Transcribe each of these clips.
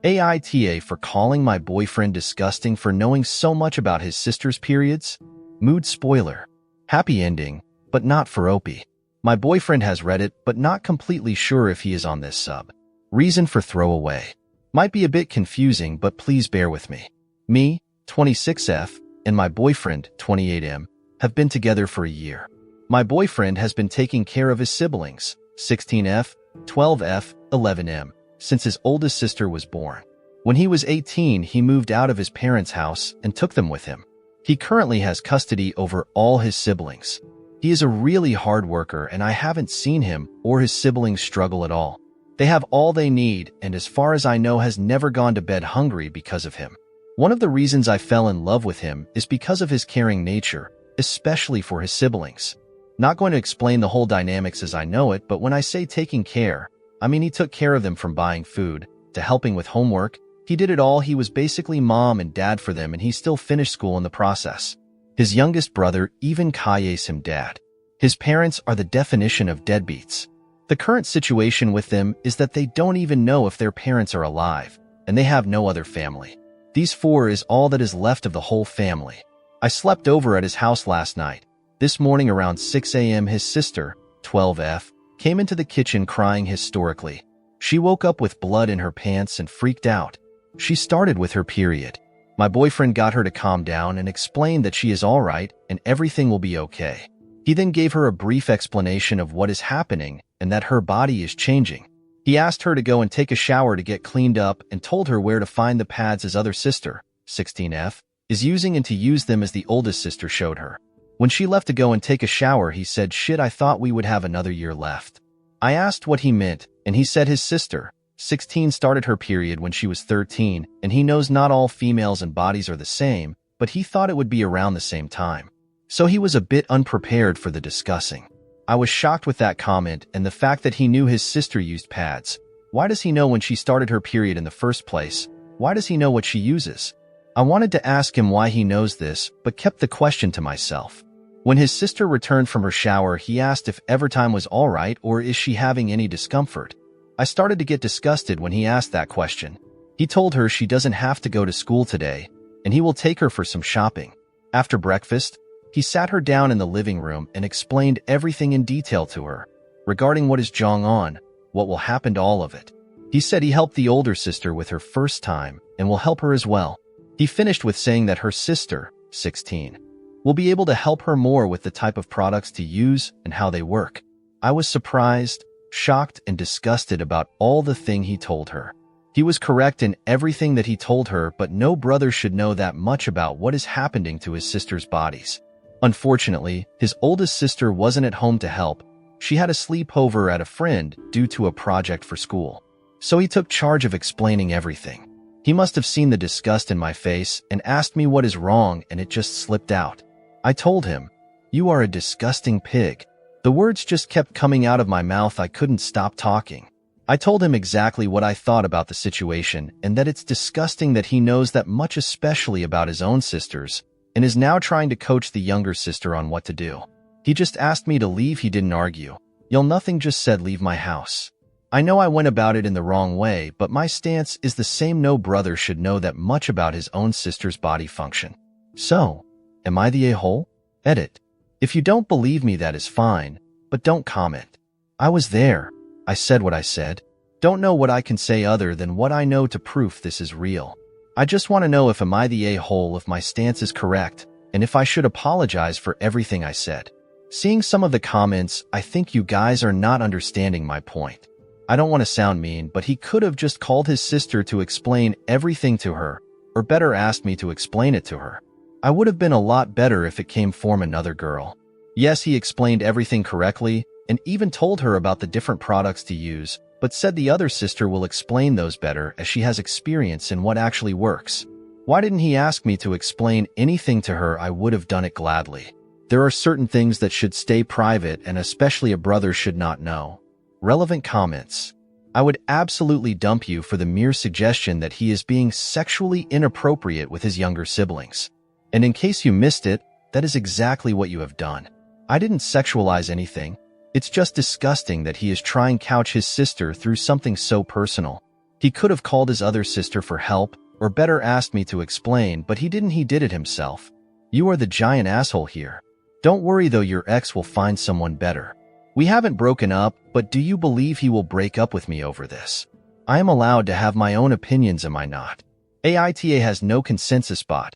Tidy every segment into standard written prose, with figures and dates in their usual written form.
AITA for calling my boyfriend disgusting for knowing so much about his sister's periods. Mood spoiler. Happy ending, but not for Opie. My boyfriend has read it, but not completely sure if he is on this sub. Reason for throwaway. Might be a bit confusing, but please bear with me. Me, 26F, and my boyfriend, 28M, have been together for a year. My boyfriend has been taking care of his siblings, 16F, 12F, 11M, since his oldest sister was born. When he was 18, he moved out of his parents' house and took them with him. He currently has custody over all his siblings. He is a really hard worker, and I haven't seen him or his siblings struggle at all. They have all they need, and as far as I know, has never gone to bed hungry because of him. One of the reasons I fell in love with him is because of his caring nature, especially for his siblings. Not going to explain the whole dynamics as I know it, but when I say taking care, I mean he took care of them from buying food to helping with homework. He did it all. He was basically mom and dad for them, and he still finished school in the process. His youngest brother even calls him dad. His parents are the definition of deadbeats. The current situation with them is that they don't even know if their parents are alive, and they have no other family. These four is all that is left of the whole family. I slept over at his house last night. This morning around 6 a.m. his sister, 12F, came into the kitchen crying hysterically. She woke up with blood in her pants and freaked out. She started with her period. My boyfriend got her to calm down and explained that she is all right and everything will be okay. He then gave her a brief explanation of what is happening and that her body is changing. He asked her to go and take a shower to get cleaned up and told her where to find the pads his other sister, 16F, is using and to use them as the oldest sister showed her. When she left to go and take a shower, he said, "Shit, I thought we would have another year left." I asked what he meant, and he said his sister, 16, started her period when she was 13, and he knows not all females and bodies are the same, but he thought it would be around the same time. So he was a bit unprepared for the discussing. I was shocked with that comment and the fact that he knew his sister used pads. Why does he know when she started her period in the first place? Why does he know what she uses? I wanted to ask him why he knows this, but kept the question to myself. When his sister returned from her shower, he asked if Evertime was all right or is she having any discomfort. I started to get disgusted when he asked that question. He told her she doesn't have to go to school today, and he will take her for some shopping. After breakfast, he sat her down in the living room and explained everything in detail to her, regarding what is going on, what will happen to all of it. He said he helped the older sister with her first time and will help her as well. He finished with saying that her sister, 16, will be able to help her more with the type of products to use and how they work. I was surprised, shocked, and disgusted about all the thing he told her. He was correct in everything that he told her, but no brother should know that much about what is happening to his sister's bodies. Unfortunately, his oldest sister wasn't at home to help. She had a sleepover at a friend due to a project for school. So he took charge of explaining everything. He must have seen the disgust in my face and asked me what is wrong, and it just slipped out. I told him, "You are a disgusting pig." The words just kept coming out of my mouth. I couldn't stop talking. I told him exactly what I thought about the situation and that it's disgusting that he knows that much, especially about his own sisters, and is now trying to coach the younger sister on what to do. He just asked me to leave. He didn't argue. Nothing, just said leave my house. I know I went about it in the wrong way, but my stance is the same. No brother should know that much about his own sister's body function. So, am I the a-hole? Edit. If you don't believe me, that is fine, but don't comment. I was there. I said what I said. Don't know what I can say other than what I know to prove this is real. I just want to know if am I the a-hole, if my stance is correct, and if I should apologize for everything I said. Seeing some of the comments, I think you guys are not understanding my point. I don't want to sound mean, but he could have just called his sister to explain everything to her, or better asked me to explain it to her. I would have been a lot better if it came from another girl. Yes, he explained everything correctly, and even told her about the different products to use, but said the other sister will explain those better as she has experience in what actually works. Why didn't he ask me to explain anything to her? I would have done it gladly. There are certain things that should stay private, and especially a brother should not know. Relevant comments. I would absolutely dump you for the mere suggestion that he is being sexually inappropriate with his younger siblings. And in case you missed it, that is exactly what you have done. I didn't sexualize anything. It's just disgusting that he is trying to couch his sister through something so personal. He could have called his other sister for help, or better asked me to explain, but he didn't. He did it himself. You are the giant asshole here. Don't worry though, your ex will find someone better. We haven't broken up, but do you believe he will break up with me over this? I am allowed to have my own opinions, am I not? AITA has no consensus bot.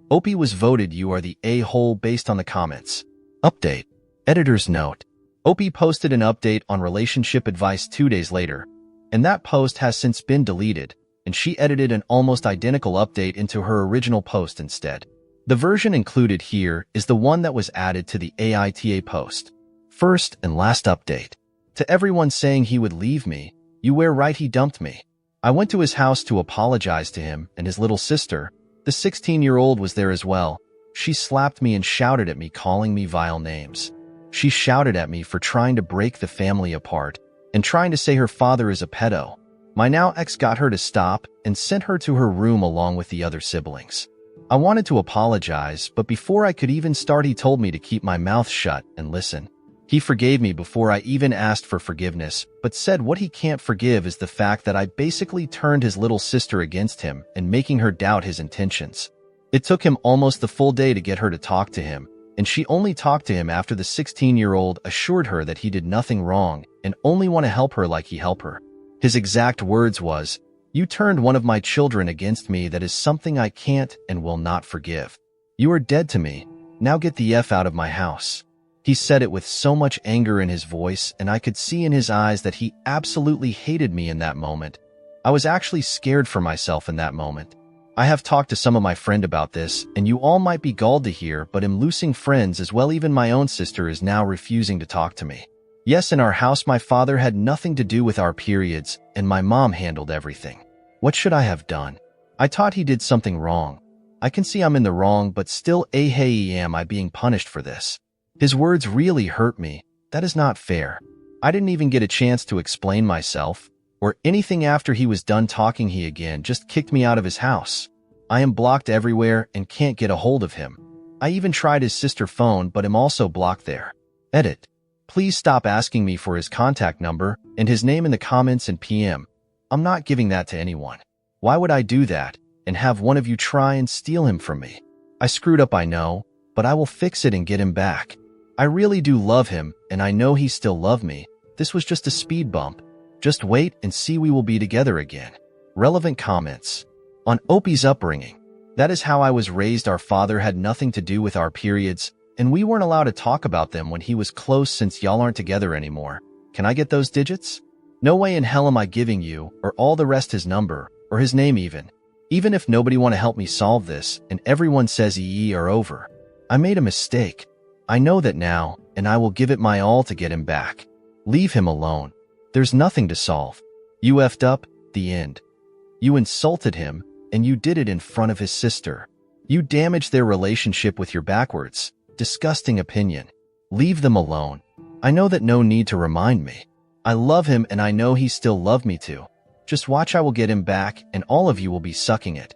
Opie was voted you are the a-hole based on the comments. Update. Editor's note. Opie posted an update on relationship advice 2 days later, and that post has since been deleted, and she edited an almost identical update into her original post instead. The version included here is the one that was added to the AITA post. First and last update. To everyone saying he would leave me, you were right, he dumped me. I went to his house to apologize to him, and his little sister, the 16-year-old, was there as well. She slapped me and shouted at me, calling me vile names. She shouted at me for trying to break the family apart and trying to say her father is a pedo. My now ex got her to stop and sent her to her room along with the other siblings. I wanted to apologize, but before I could even start, he told me to keep my mouth shut and listen. He forgave me before I even asked for forgiveness, but said what he can't forgive is the fact that I basically turned his little sister against him and making her doubt his intentions. It took him almost the full day to get her to talk to him, and she only talked to him after the 16-year-old assured her that he did nothing wrong and only want to help her like he helped her. His exact words was, "You turned one of my children against me. That is something I can't and will not forgive. You are dead to me. Now get the F out of my house." He said it with so much anger in his voice, and I could see in his eyes that he absolutely hated me in that moment. I was actually scared for myself in that moment. I have talked to some of my friends about this, and you all might be galled to hear, but I'm losing friends as well. Even my own sister is now refusing to talk to me. Yes, in our house, my father had nothing to do with our periods, and my mom handled everything. What should I have done? I thought he did something wrong. I can see I'm in the wrong, but still, hey, am I being punished for this? His words really hurt me. That is not fair. I didn't even get a chance to explain myself or anything after he was done talking. He again just kicked me out of his house. I am blocked everywhere and can't get a hold of him. I even tried his sister's phone, but I'm also blocked there. Edit. Please stop asking me for his contact number and his name in the comments and PM. I'm not giving that to anyone. Why would I do that and have one of you try and steal him from me? I screwed up, I know, but I will fix it and get him back. I really do love him, and I know he still loves me. This was just a speed bump. Just wait and see, we will be together again. Relevant comments. On Opie's upbringing. That is how I was raised. Our father had nothing to do with our periods, and we weren't allowed to talk about them when he was close since y'all aren't together anymore. Can I get those digits? No way in hell am I giving you, or all the rest, his number, or his name even. Even if nobody want to help me solve this, and everyone says EE are over. I made a mistake. I know that now, and I will give it my all to get him back. Leave him alone. There's nothing to solve. You effed up, the end. You insulted him, and you did it in front of his sister. You damaged their relationship with your backwards, disgusting opinion. Leave them alone. I know that no need to remind me. I love him and I know he still loved me too. Just watch, I will get him back and all of you will be sucking it.